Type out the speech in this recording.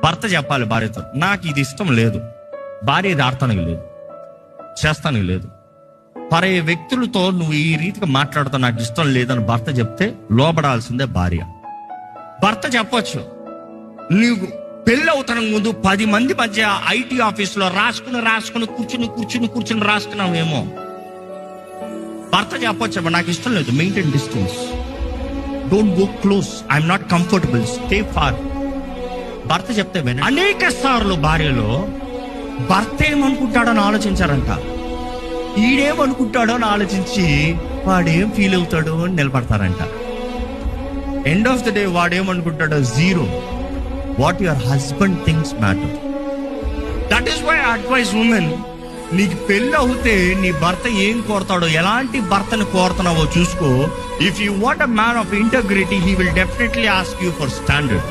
భర్త చెప్పాలి భార్యతో, నాకు ఇది ఇష్టం లేదు, భార్య ఇది ఆడతానికి లేదు, చేస్తానికి లేదు. పరే వ్యక్తులతో నువ్వు ఈ రీతిగా మాట్లాడుతావు, నాకు ఇష్టం లేదని భర్త చెప్తే లోబడాల్సిందే భార్య. భర్త చెప్పొచ్చు, నీకు పెళ్ళి అవుతానికి ముందు 10 మంది మధ్య ఐటీ ఆఫీసులో రాసుకుని కూర్చుని రాసుకున్నావేమో. భర్త చెప్పొచ్చు, నాకు ఇష్టం లేదు, maintain distance, don't go close, I'm not comfortable, stay far. భర్త చెప్తే వినండి. అనేక సార్లు భార్యలో భర్త ఏమనుకుంటాడో ఆలోచించారంట, ఈడేమనుకుంటాడో అని ఆలోచించి వాడేం ఫీల్ అవుతాడో అని నిలబడతారంట. ఎండ్ ఆఫ్ ద డే వాడేమనుకుంటాడో zero. What your husband things matter. That is why advise women, నీకు పెళ్ళి అవుతే నీ భర్త ఏం కోరతాడో, ఎలాంటి భర్తను కోరుతున్నావో చూసుకో. If you want a man of integrity, he will definitely ask you for standard.